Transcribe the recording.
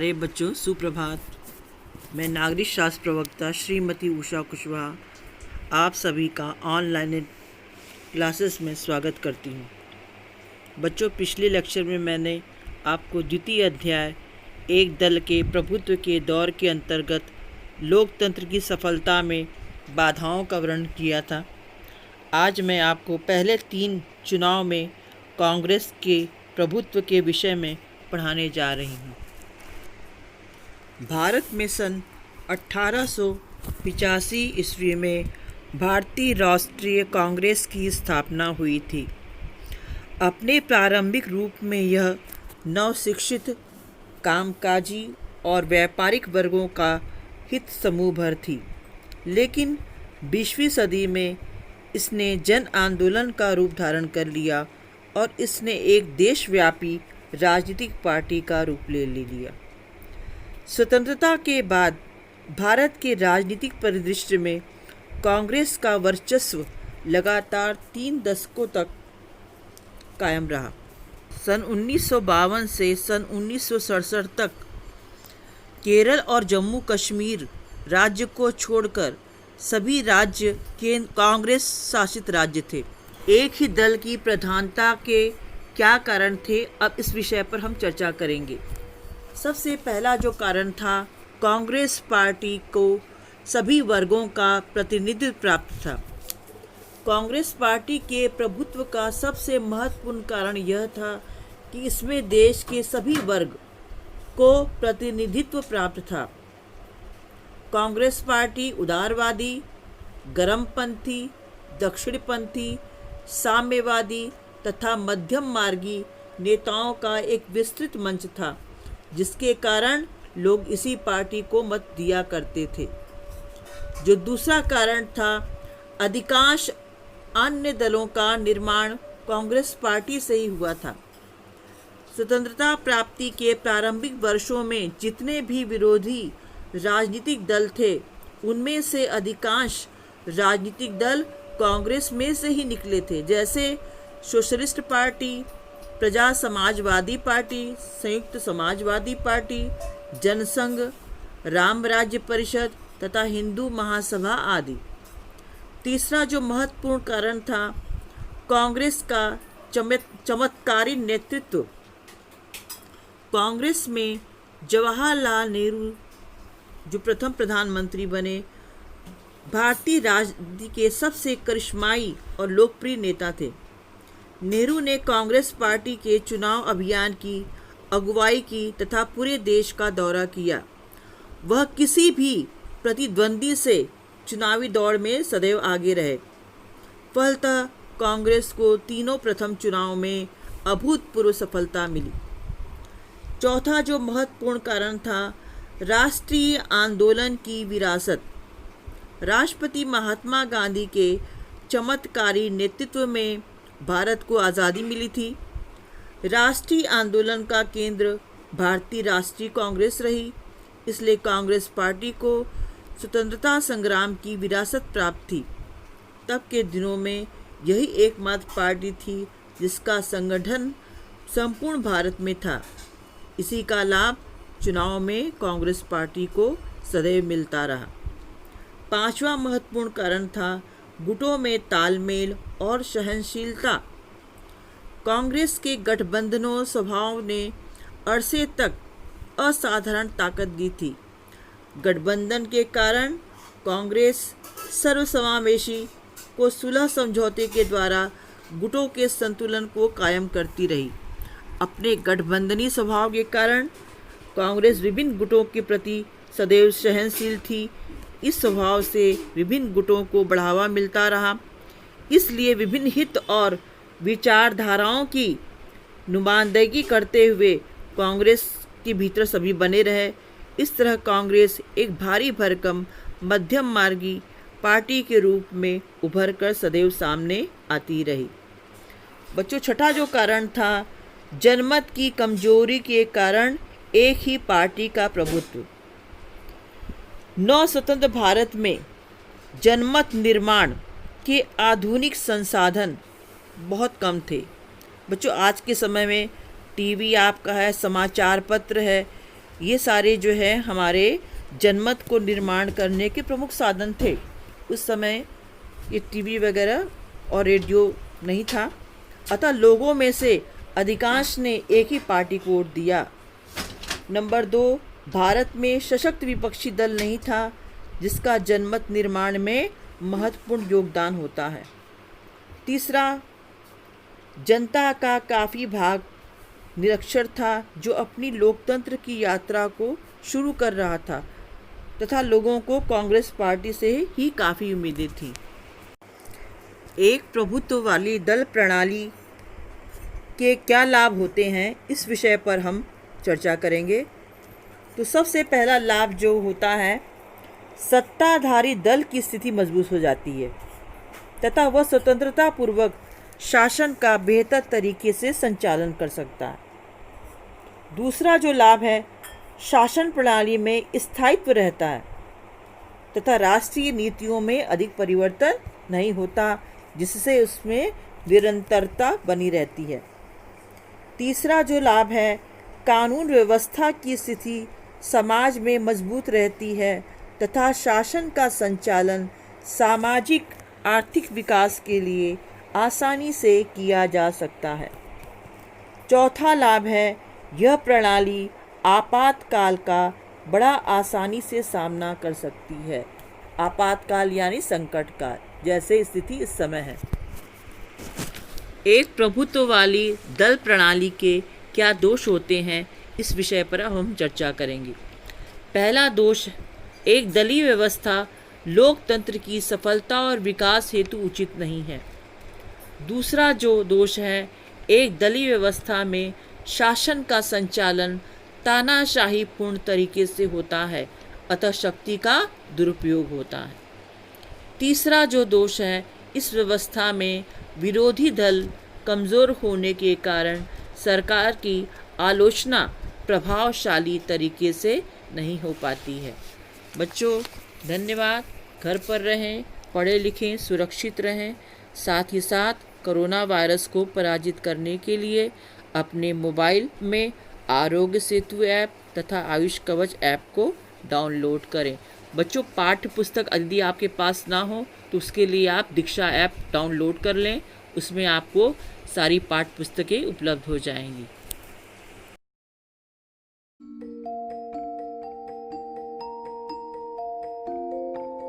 प्यारे बच्चों, सुप्रभात। मैं नागरिक शास्त्र प्रवक्ता श्रीमती उषा कुशवाहा आप सभी का ऑनलाइन क्लासेस में स्वागत करती हूँ। बच्चों, पिछले लेक्चर में मैंने आपको द्वितीय अध्याय एक दल के प्रभुत्व के दौर के अंतर्गत लोकतंत्र की सफलता में बाधाओं का वर्णन किया था। आज मैं आपको पहले 3 चुनाव में कांग्रेस के प्रभुत्व के विषय में पढ़ाने जा रही हूँ। भारत में सन 1885 ईस्वी में भारतीय राष्ट्रीय कांग्रेस की स्थापना हुई थी। अपने प्रारंभिक रूप में यह नवशिक्षित, कामकाजी और व्यापारिक वर्गों का हित समूह भर थी, लेकिन 20वीं सदी में इसने जन आंदोलन का रूप धारण कर लिया और इसने एक देशव्यापी राजनीतिक पार्टी का रूप ले लिया। स्वतंत्रता के बाद भारत के राजनीतिक परिदृश्य में कांग्रेस का वर्चस्व लगातार 3 दशकों तक कायम रहा। सन 1952 से सन 1967 तक केरल और जम्मू कश्मीर राज्य को छोड़कर सभी राज्य कांग्रेस शासित राज्य थे। एक ही दल की प्रधानता के क्या कारण थे, अब इस विषय पर हम चर्चा करेंगे। सबसे पहला जो कारण था, कांग्रेस पार्टी को सभी वर्गों का प्रतिनिधित्व प्राप्त था। कांग्रेस पार्टी के प्रभुत्व का सबसे महत्वपूर्ण कारण यह था कि इसमें देश के सभी वर्ग को प्रतिनिधित्व प्राप्त था। कांग्रेस पार्टी उदारवादी, गर्मपंथी, दक्षिणपंथी, साम्यवादी तथा मध्यम मार्गी नेताओं का एक विस्तृत मंच था, जिसके कारण लोग इसी पार्टी को मत दिया करते थे। जो दूसरा कारण था, अधिकांश अन्य दलों का निर्माण कांग्रेस पार्टी से ही हुआ था। स्वतंत्रता प्राप्ति के प्रारंभिक वर्षों में जितने भी विरोधी राजनीतिक दल थे, उनमें से अधिकांश राजनीतिक दल कांग्रेस में से ही निकले थे, जैसे सोशलिस्ट पार्टी, प्रजा समाजवादी पार्टी, संयुक्त समाजवादी पार्टी, जनसंघ, राम राज्य परिषद तथा हिंदू महासभा आदि। तीसरा जो महत्वपूर्ण कारण था, कांग्रेस का चमत्कारी नेतृत्व। कांग्रेस में जवाहरलाल नेहरू जो प्रथम प्रधानमंत्री बने, भारतीय राजनीति के सबसे करिश्माई और लोकप्रिय नेता थे। नेहरू ने कांग्रेस पार्टी के चुनाव अभियान की अगुवाई की तथा पूरे देश का दौरा किया। वह किसी भी प्रतिद्वंदी से चुनावी दौड़ में सदैव आगे रहे। फलतः कांग्रेस को तीनों प्रथम चुनाव में अभूतपूर्व सफलता मिली। चौथा जो महत्वपूर्ण कारण था, राष्ट्रीय आंदोलन की विरासत। राष्ट्रपति महात्मा गांधी के चमत्कारी नेतृत्व में भारत को आज़ादी मिली थी। राष्ट्रीय आंदोलन का केंद्र भारतीय राष्ट्रीय कांग्रेस रही, इसलिए कांग्रेस पार्टी को स्वतंत्रता संग्राम की विरासत प्राप्त थी। तब के दिनों में यही एकमात्र पार्टी थी जिसका संगठन संपूर्ण भारत में था। इसी का लाभ चुनाव में कांग्रेस पार्टी को सदैव मिलता रहा। पांचवा महत्वपूर्ण कारण था, गुटों में तालमेल और सहनशीलता। कांग्रेस के गठबंधनों स्वभाव ने अरसे तक असाधारण ताकत दी थी। गठबंधन के कारण कांग्रेस सर्वसमावेशी को सुलह समझौते के द्वारा गुटों के संतुलन को कायम करती रही। अपने गठबंधनी स्वभाव के कारण कांग्रेस विभिन्न गुटों के प्रति सदैव सहनशील थी। इस स्वभाव से विभिन्न गुटों को बढ़ावा मिलता रहा, इसलिए विभिन्न हित और विचारधाराओं की नुमाइंदगी करते हुए कांग्रेस के भीतर सभी बने रहे। इस तरह कांग्रेस एक भारी भरकम मध्यम मार्गी पार्टी के रूप में उभर कर सदैव सामने आती रही। बच्चों, छठा जो कारण था, जनमत की कमजोरी के कारण एक ही पार्टी का प्रभुत्व। नव स्वतंत्र भारत में जनमत निर्माण के आधुनिक संसाधन बहुत कम थे। बच्चों, आज के समय में टीवी आपका है, समाचार पत्र है, ये सारे जो है हमारे जनमत को निर्माण करने के प्रमुख साधन थे। उस समय ये टीवी वगैरह और रेडियो नहीं था, अतः लोगों में से अधिकांश ने एक ही पार्टी को वोट दिया। नंबर 2, भारत में सशक्त विपक्षी दल नहीं था जिसका जनमत निर्माण में महत्वपूर्ण योगदान होता है। तीसरा, जनता का काफ़ी भाग निरक्षर था जो अपनी लोकतंत्र की यात्रा को शुरू कर रहा था तथा लोगों को कांग्रेस पार्टी से ही काफ़ी उम्मीदें थीं। एक प्रभुत्व वाली दल प्रणाली के क्या लाभ होते हैं, इस विषय पर हम चर्चा करेंगे। तो सबसे पहला लाभ जो होता है, सत्ताधारी दल की स्थिति मजबूत हो जाती है तथा वह स्वतंत्रता पूर्वक शासन का बेहतर तरीके से संचालन कर सकता है। दूसरा जो लाभ है, शासन प्रणाली में स्थायित्व रहता है तथा राष्ट्रीय नीतियों में अधिक परिवर्तन नहीं होता, जिससे उसमें निरंतरता बनी रहती है। तीसरा जो लाभ है, कानून व्यवस्था की स्थिति समाज में मजबूत रहती है तथा शासन का संचालन सामाजिक आर्थिक विकास के लिए आसानी से किया जा सकता है। चौथा लाभ है, यह प्रणाली आपातकाल का बड़ा आसानी से सामना कर सकती है। आपातकाल यानी संकट काल, जैसे स्थिति इस समय है। एक प्रभुत्व वाली दल प्रणाली के क्या दोष होते हैं, इस विषय पर हम चर्चा करेंगे। पहला दोष, एक दलीय व्यवस्था लोकतंत्र की सफलता और विकास हेतु उचित नहीं है। दूसरा जो दोष है, एक दलीय व्यवस्था में शासन का संचालन तानाशाही पूर्ण तरीके से होता है, अतः शक्ति का दुरुपयोग होता है। तीसरा जो दोष है, इस व्यवस्था में विरोधी दल कमज़ोर होने के कारण सरकार की आलोचना प्रभावशाली तरीके से नहीं हो पाती है। बच्चों, धन्यवाद। घर पर रहें, पढ़ें लिखें, सुरक्षित रहें। साथ ही साथ कोरोना वायरस को पराजित करने के लिए अपने मोबाइल में आरोग्य सेतु ऐप तथा आयुष कवच ऐप को डाउनलोड करें। बच्चों, पाठ्य पुस्तक यदि आपके पास ना हो तो उसके लिए आप दीक्षा ऐप डाउनलोड कर लें। उसमें आपको सारी पाठ्य पुस्तकें उपलब्ध हो जाएंगी।